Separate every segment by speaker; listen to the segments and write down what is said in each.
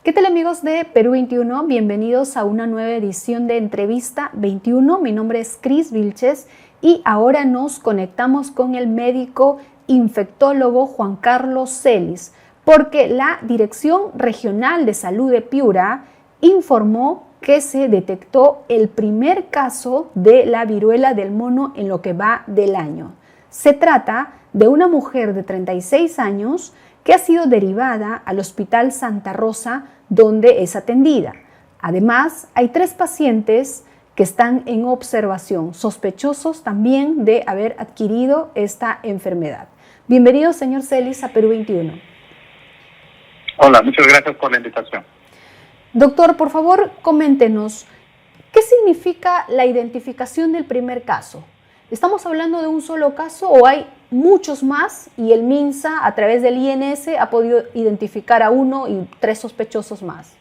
Speaker 1: ¿Qué tal amigos de Perú 21? Bienvenidos a una nueva edición de Entrevista 21. Mi nombre es Cris Vilches y ahora nos conectamos con el médico infectólogo Juan Carlos Celis, porque la Dirección Regional de Salud de Piura informó que se detectó el primer caso de la viruela del mono en lo que va del año. Se trata de una mujer de 36 años que ha sido derivada al Hospital Santa Rosa, donde es atendida. Además, hay 3 pacientes que están en observación, sospechosos también de haber adquirido esta enfermedad. Bienvenido, señor Celis, a Perú 21.
Speaker 2: Hola, muchas gracias por la invitación.
Speaker 1: Doctor, por favor, coméntenos, ¿qué significa la identificación del primer caso? ¿Estamos hablando de un solo caso o hay muchos más y el MINSA a través del INS ha podido identificar a 1 y 3 sospechosos más?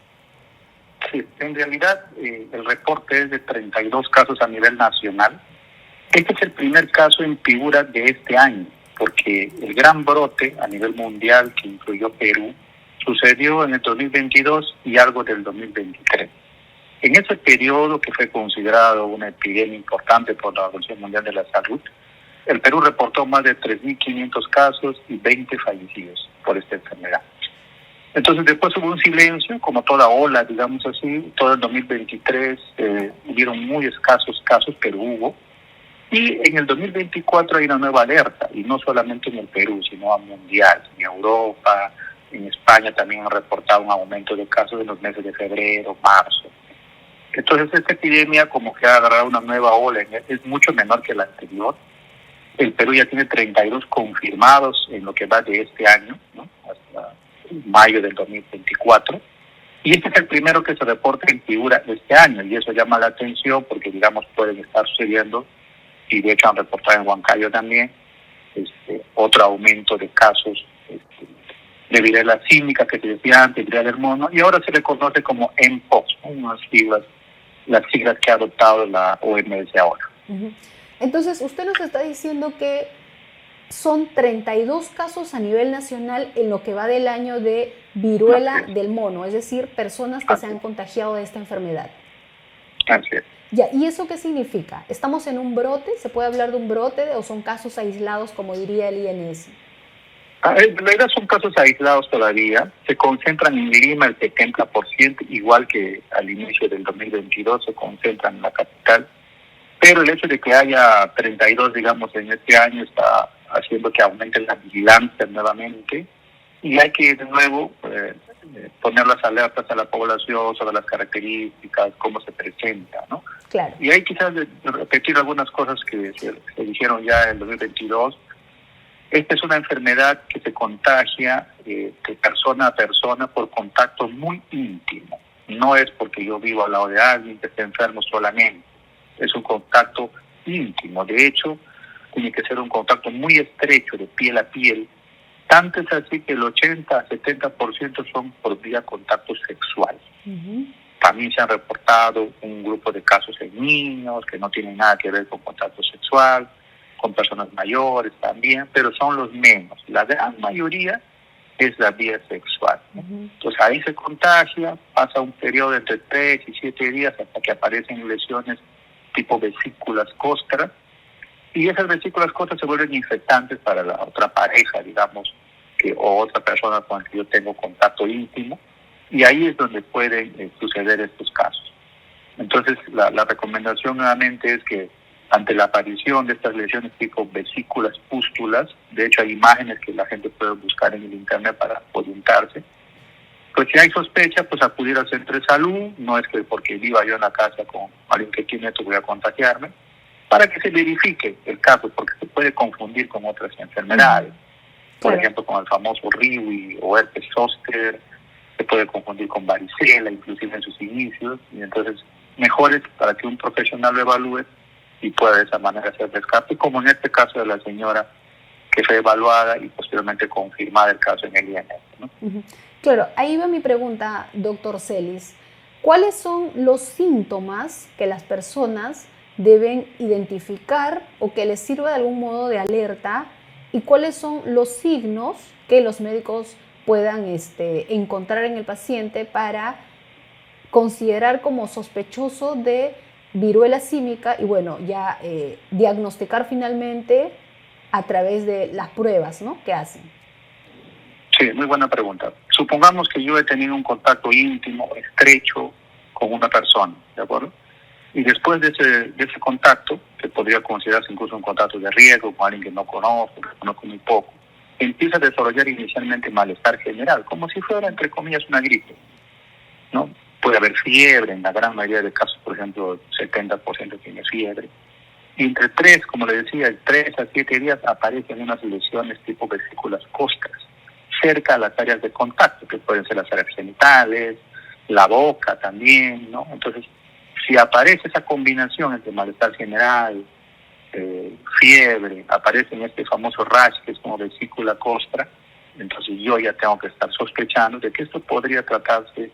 Speaker 2: Sí, en realidad el reporte es de 32 casos a nivel nacional. Este es el primer caso en Piura de este año, porque el gran brote a nivel mundial que incluyó Perú sucedió en el 2022 y algo del 2023. En ese periodo, que fue considerado una epidemia importante por la Organización Mundial de la Salud, el Perú reportó más de 3.500 casos y 20 fallecidos por esta enfermedad. Entonces después hubo un silencio, como toda ola, digamos así. Todo el 2023 hubieron muy escasos casos, pero hubo. Y en el 2024 hay una nueva alerta, y no solamente en el Perú, sino a mundial. En Europa, en España también han reportado un aumento de casos en los meses de febrero, marzo. Entonces esta epidemia como que ha agarrado una nueva ola, es mucho menor que la anterior. El Perú ya tiene 32 confirmados en lo que va de este año, ¿no? Hasta mayo del 2024. Y este es el primero que se reporta en Piura este año, y eso llama la atención porque, digamos, pueden estar sucediendo, y de hecho han reportado en Huancayo también, otro aumento de casos de viruela símica que se decía antes, viruela del mono, y ahora se le conoce como mpox, las siglas que ha adoptado la OMS ahora.
Speaker 1: Uh-huh. Entonces, usted nos está diciendo que son 32 casos a nivel nacional en lo que va del año de viruela del mono, es decir, personas que se han contagiado de esta enfermedad.
Speaker 2: Así es.
Speaker 1: Ya, ¿y eso qué significa? ¿Estamos en un brote? ¿Se puede hablar de un brote o son casos aislados, como diría el INS?
Speaker 2: En realidad son casos aislados todavía. Se concentran en Lima el 70%, igual que al inicio del 2022 se concentran en la capital. Pero el hecho de que haya 32, digamos, en este año está haciendo que aumente la vigilancia nuevamente, y hay que de nuevo poner las alertas a la población sobre las características, cómo se presenta, ¿no?
Speaker 1: Claro.
Speaker 2: Y hay quizás de repetir algunas cosas que se dijeron ya en el 2022. Esta es una enfermedad que se contagia de persona a persona por contacto muy íntimo. No es porque yo vivo al lado de alguien que esté enfermo solamente. Es un contacto íntimo. De hecho, tiene que ser un contacto muy estrecho, de piel a piel. Tanto es así que el 80-70% son por vía contacto sexual. Uh-huh. También se han reportado un grupo de casos en niños que no tienen nada que ver con contacto sexual, con personas mayores también, pero son los menos. La gran mayoría es la vía sexual. Uh-huh. Entonces ahí se contagia, pasa un periodo entre 3 y 7 días hasta que aparecen lesiones tipo vesículas costras, y esas vesículas costras se vuelven infectantes para la otra pareja, digamos, o otra persona con la que yo tengo contacto íntimo, y ahí es donde pueden suceder estos casos. Entonces la recomendación nuevamente es que ante la aparición de estas lesiones tipo vesículas, pústulas, de hecho hay imágenes que la gente puede buscar en el internet para orientarse, pues si hay sospecha, pues acudir al centro de salud. No es que porque viva yo en la casa con alguien que tiene esto voy a contagiarme, para que se verifique el caso, porque se puede confundir con otras enfermedades. Por ejemplo, con el famoso riwi o herpes zóster, se puede confundir con varicela, inclusive en sus inicios, y entonces mejor es para que un profesional lo evalúe y pueda de esa manera hacer descarte, como en este caso de la señora que fue evaluada y posteriormente confirmada el caso en el INS, ¿no?
Speaker 1: Uh-huh. Claro, ahí va mi pregunta, doctor Celis. ¿Cuáles son los síntomas que las personas deben identificar o que les sirva de algún modo de alerta? ¿Y cuáles son los signos que los médicos puedan encontrar en el paciente para considerar como sospechoso de viruela símica y bueno, ya diagnosticar finalmente a través de las pruebas, ¿no?, que hacen.
Speaker 2: Sí, muy buena pregunta. Supongamos que yo he tenido un contacto íntimo, estrecho con una persona, ¿de acuerdo? Y después de ese contacto, que podría considerarse incluso un contacto de riesgo con alguien que no conozco muy poco, empieza a desarrollar inicialmente malestar general, como si fuera, entre comillas, una gripe, ¿no? Puede haber fiebre, en la gran mayoría de casos, por ejemplo, el 70% tiene fiebre. Y entre 3, como le decía, 3 a 7 días aparecen unas lesiones tipo vesículas costras, cerca a las áreas de contacto, que pueden ser las áreas genitales, la boca también, ¿no? Entonces, si aparece esa combinación entre malestar general, fiebre, aparece en este famoso rash, que es como vesícula costra, entonces yo ya tengo que estar sospechando de que esto podría tratarse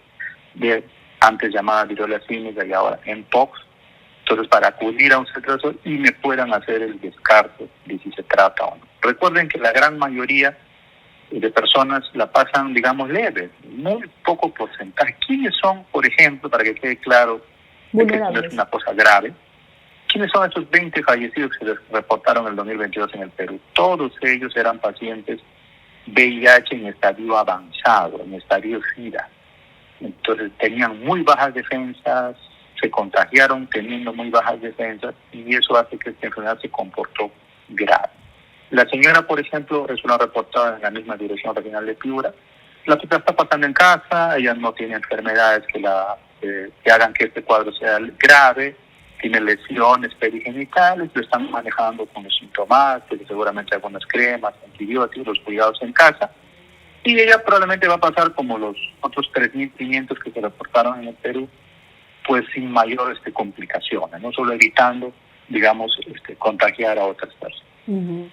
Speaker 2: de antes llamada viruela símica y ahora mpox. Entonces, para acudir a un centro y me puedan hacer el descarte de si se trata o no. Recuerden que la gran mayoría de personas la pasan, digamos, leve, muy poco porcentaje. ¿Quiénes son, por ejemplo, para que quede claro de que esto no es una cosa grave? ¿Quiénes son estos 20 fallecidos que se reportaron en el 2022 en el Perú? Todos ellos eran pacientes VIH en estadio avanzado, en estadio SIDA. Entonces tenían muy bajas defensas, se contagiaron teniendo muy bajas defensas y eso hace que esta enfermedad se comportó grave. La señora, por ejemplo, es una reportada en la misma Dirección Regional de Piura. La chica está pasando en casa, ella no tiene enfermedades que hagan que este cuadro sea grave, tiene lesiones perigenitales, lo están manejando con los síntomas, seguramente algunas cremas, antibióticos, los cuidados en casa. Y ella probablemente va a pasar como los otros 3.500 que se reportaron en el Perú, pues sin mayor complicaciones, no solo evitando, digamos, contagiar a otras personas.
Speaker 1: Uh-huh.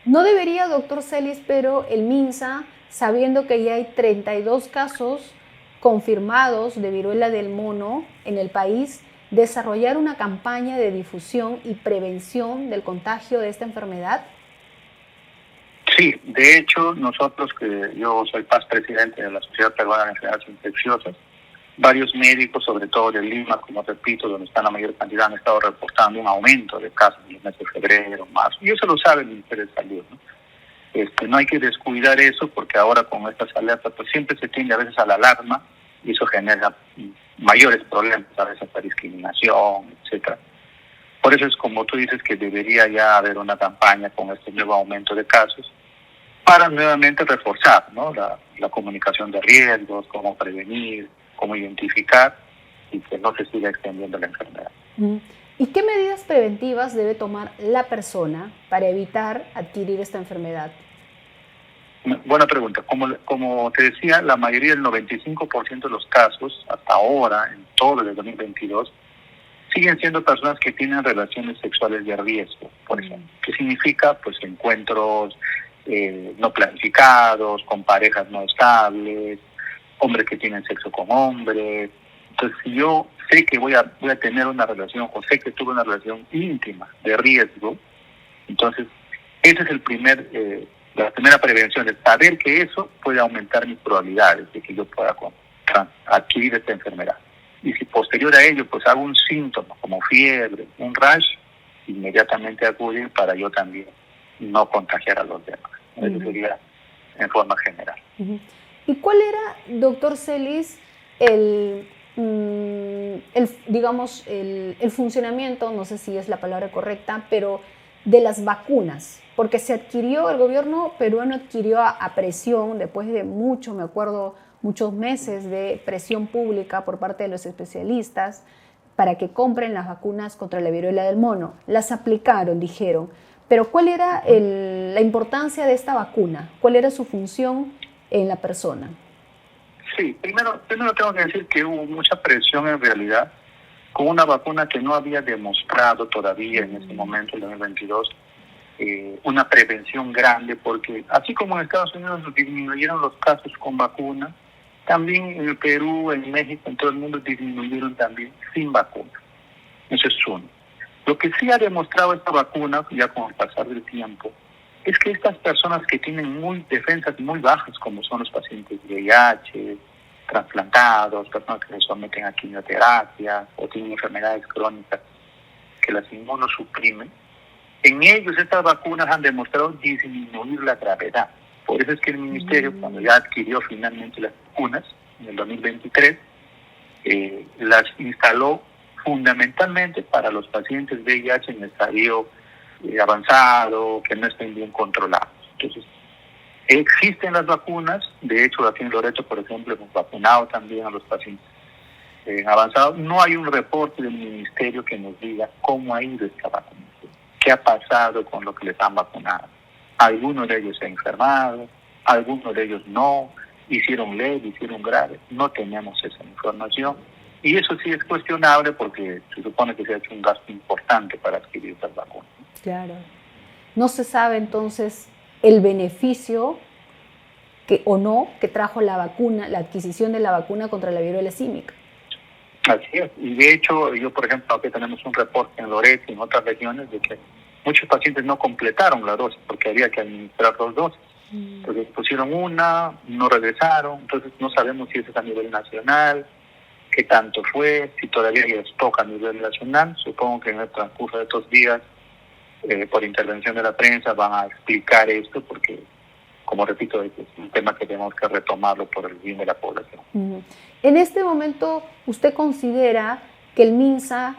Speaker 1: No debería, doctor Celis, pero el MINSA, sabiendo que ya hay 32 casos confirmados de viruela del mono en el país, desarrollar una campaña de difusión y prevención del contagio de esta enfermedad.
Speaker 2: Sí, de hecho, nosotros, que yo soy past presidente de la Sociedad Peruana de Enfermedades Infecciosas, varios médicos, sobre todo de Lima, como repito, donde está la mayor cantidad, han estado reportando un aumento de casos en el mes de febrero, marzo, y eso lo sabe el Ministerio de Salud, ¿no? No hay que descuidar eso, porque ahora con estas alertas, pues siempre se tiende a veces a la alarma, y eso genera mayores problemas, a veces la discriminación, etcétera. Por eso es como tú dices que debería ya haber una campaña con este nuevo aumento de casos para nuevamente reforzar, ¿no?, la comunicación de riesgos, cómo prevenir, cómo identificar y que no se siga extendiendo la enfermedad.
Speaker 1: ¿Y qué medidas preventivas debe tomar la persona para evitar adquirir esta enfermedad?
Speaker 2: Buena pregunta. Como te decía, la mayoría del 95% de los casos hasta ahora, en todo el 2022, siguen siendo personas que tienen relaciones sexuales de riesgo, por ejemplo. ¿Qué significa? Pues encuentros no planificados, con parejas no estables, hombres que tienen sexo con hombres. Entonces, si yo sé que voy a tener una relación, o sé que tuve una relación íntima de riesgo, entonces ese es la primera prevención, es saber que eso puede aumentar mis probabilidades de que yo pueda adquirir esta enfermedad. Y si posterior a ello pues hago un síntoma como fiebre, un rash, inmediatamente acudir para yo también no contagiar a los demás. Eso sería en forma general.
Speaker 1: ¿Y cuál era, doctor Celis, el funcionamiento, no sé si es la palabra correcta, pero de las vacunas? Porque el gobierno peruano adquirió a presión, después de muchos meses de presión pública por parte de los especialistas, para que compren las vacunas contra la viruela del mono. Las aplicaron, dijeron. Pero ¿cuál era la importancia de esta vacuna? ¿Cuál era su función en la persona?
Speaker 2: Sí, primero tengo que decir que hubo mucha presión en realidad con una vacuna que no había demostrado todavía en ese momento, en 2022, una prevención grande, porque así como en Estados Unidos disminuyeron los casos con vacuna, también en el Perú, en México, en todo el mundo disminuyeron también sin vacuna. Eso es uno. Lo que sí ha demostrado esta vacuna, ya con el pasar del tiempo, es que estas personas que tienen defensas muy bajas, como son los pacientes de VIH, trasplantados, personas que se someten a quimioterapia o tienen enfermedades crónicas que las inmunosuprimen, en ellos estas vacunas han demostrado disminuir la gravedad. Por eso es que el Ministerio, cuando ya adquirió finalmente las vacunas, en el 2023, las instaló fundamentalmente para los pacientes VIH en estadio avanzado, que no estén bien controlados. Entonces, existen las vacunas, de hecho aquí en Loreto, por ejemplo, hemos vacunado también a los pacientes avanzados. No hay un reporte del Ministerio que nos diga cómo ha ido esta vacunación, qué ha pasado con lo que les han vacunado. Algunos de ellos se han enfermado, algunos de ellos no, hicieron leve, hicieron grave, no tenemos esa información. Y eso sí es cuestionable porque se supone que se ha hecho un gasto importante para adquirir estas vacunas.
Speaker 1: Claro. No se sabe entonces el beneficio que trajo la vacuna, la adquisición de la vacuna contra la viruela símica.
Speaker 2: Así es. Y de hecho, yo por ejemplo, aquí tenemos un reporte en Loreto y en otras regiones de que muchos pacientes no completaron la dosis porque había que administrar 2 dosis. Entonces pusieron una, no regresaron, entonces no sabemos si eso es a nivel nacional, qué tanto fue, si todavía les toca a nivel nacional. Supongo que en el transcurso de estos días, por intervención de la prensa, van a explicar esto porque, como repito, es un tema que tenemos que retomarlo por el bien de la población.
Speaker 1: En este momento, ¿usted considera que el MINSA,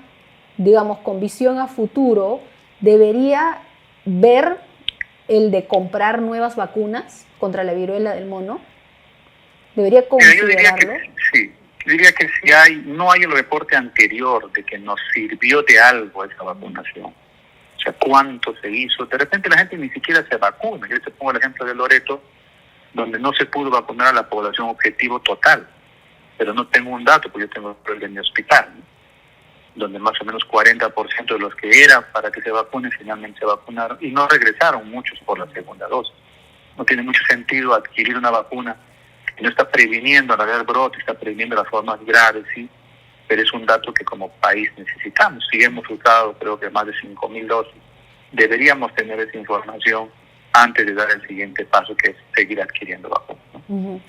Speaker 1: digamos, con visión a futuro, debería ver el de comprar nuevas vacunas contra la viruela del mono? ¿Debería considerarlo?
Speaker 2: Sí, diría que si no hay el reporte anterior de que nos sirvió de algo esa vacunación. O sea, cuánto se hizo. De repente la gente ni siquiera se vacuna. Yo te pongo el ejemplo de Loreto, donde no se pudo vacunar a la población objetivo total. Pero no tengo un dato, porque yo tengo el de mi hospital, ¿no? Donde más o menos 40% de los que eran para que se vacunen finalmente se vacunaron y no regresaron muchos por la segunda dosis. No tiene mucho sentido adquirir una vacuna que no está previniendo la del brote, está previniendo las formas graves, sí, pero es un dato que como país necesitamos. Si hemos usado creo que más de 5.000 dosis, deberíamos tener esa información antes de dar el siguiente paso, que es seguir adquiriendo vacunas, ¿no?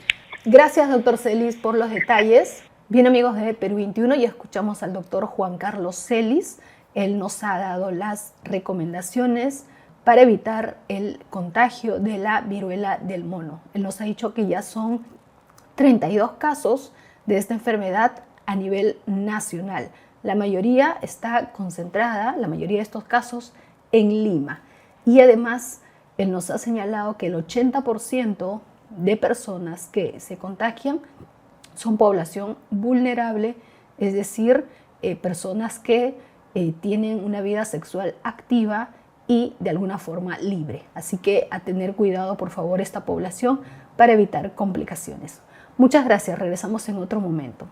Speaker 1: Gracias, doctor Celis, por los detalles. Bien, amigos de Perú 21, ya escuchamos al doctor Juan Carlos Celis. Él nos ha dado las recomendaciones para evitar el contagio de la viruela del mono. Él nos ha dicho que ya son 32 casos de esta enfermedad a nivel nacional. La mayoría está concentrada, la mayoría de estos casos, en Lima. Y además, él nos ha señalado que el 80% de personas que se contagian son población vulnerable, es decir, personas que tienen una vida sexual activa y de alguna forma libre. Así que a tener cuidado, por favor, esta población para evitar complicaciones. Muchas gracias, regresamos en otro momento.